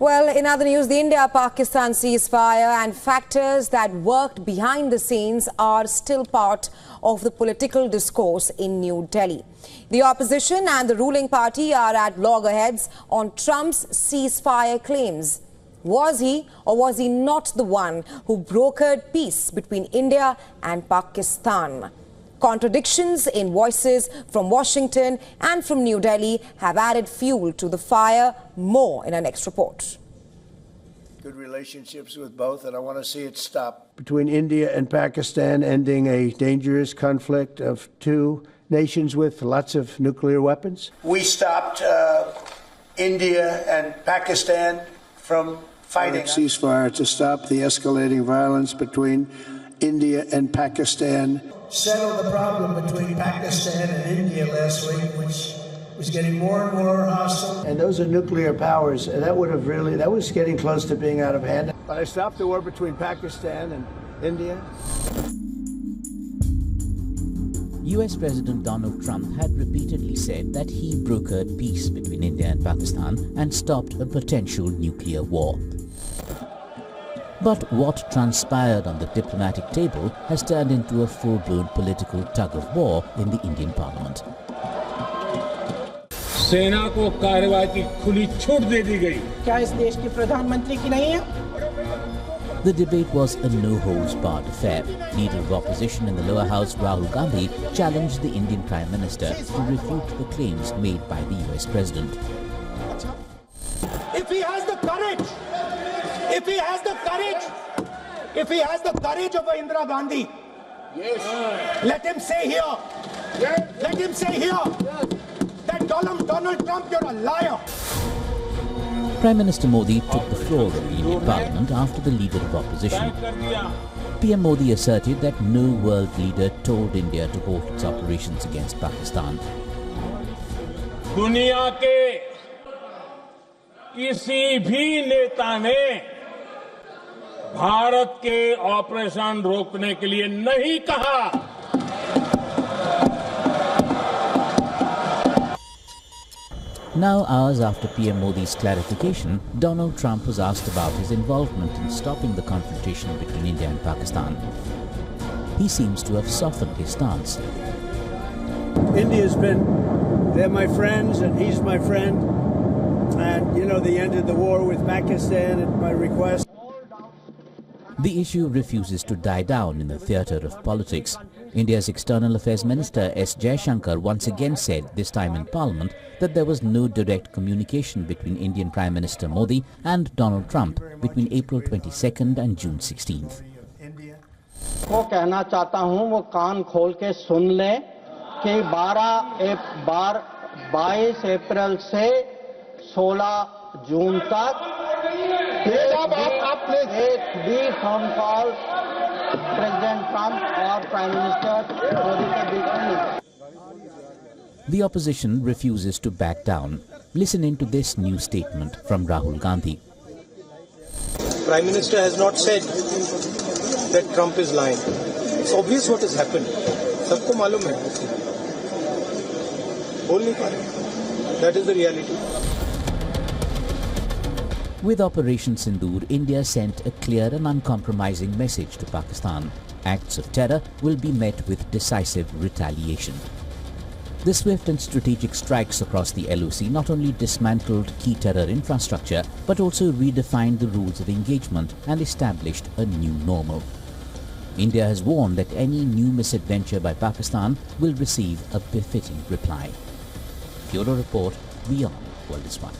Well, in other news, the India-Pakistan ceasefire and factors that worked behind the scenes are still part of the political discourse in New Delhi. The opposition and the ruling party are at loggerheads on Trump's ceasefire claims. Was he or was he not the one who brokered peace between India and Pakistan? Contradictions in voices from Washington and from New Delhi have added fuel to the fire. More in our next report. Good relationships with both, and I want to see it stop. Between India and Pakistan, ending a dangerous conflict of two nations with lots of nuclear weapons. We stopped India and Pakistan from fighting. Ceasefire to stop the escalating violence between India and Pakistan. Settled the problem between Pakistan and India last week, which was getting more and more hostile. And those are nuclear powers. That was getting close to being out of hand. But I stopped the war between Pakistan and India. US President Donald Trump had repeatedly said that he brokered peace between India and Pakistan and stopped a potential nuclear war. But what transpired on the diplomatic table has turned into a full-blown political tug-of-war in the Indian Parliament. सेना को कार्रवाई की खुली छूट दे दी गई। क्या इस देश के प्रधानमंत्री की नहीं है? The debate was a no-holds-barred affair. Leader of opposition in the lower house, Rahul Gandhi, challenged the Indian Prime Minister to refute the claims made by the US President. If he has the courage, if he has the courage of Indira Gandhi, let him say here, that Donald Trump, you're a liar. Prime Minister Modi took the floor of the Indian Parliament after the leader of opposition. PM Modi asserted that no world leader told India to halt its operations against Pakistan. दुनिया के किसी भी नेता ने भारत के operation रोकने के लिए नहीं कहा। Now, hours after PM Modi's clarification, Donald Trump was asked about his involvement in stopping the confrontation between India and Pakistan. He seems to have softened his stance. India's they're my friends and he's my friend. And, you know, they ended the war with Pakistan at my request. The issue refuses to die down in the theatre of politics. India's External Affairs Minister S. Jaishankar once again said, this time in Parliament, that there was no direct communication between Indian Prime Minister Modi and Donald Trump between April 22nd and June 16th. वो कहना चाहता हूं वो कान खोल के सुन ले कि 22 अप्रैल से 16 जून तक एक भी फोन कॉल प्रेसिडेंट ट्रंप और प्राइम मिनिस्टर मोदी के बीच नहीं। The opposition refuses to back down. Listen into this new statement from Rahul Gandhi. Prime Minister has not said that Trump is lying. It's obvious what has happened. सबको मालूम है. बोल नहीं पा रहे. That is the reality. With Operation Sindoor, India sent a clear and uncompromising message to Pakistan. Acts of terror will be met with decisive retaliation. The swift and strategic strikes across the LOC not only dismantled key terror infrastructure, but also redefined the rules of engagement and established a new normal. India has warned that any new misadventure by Pakistan will receive a befitting reply. Bureau Report, Beyond World is One.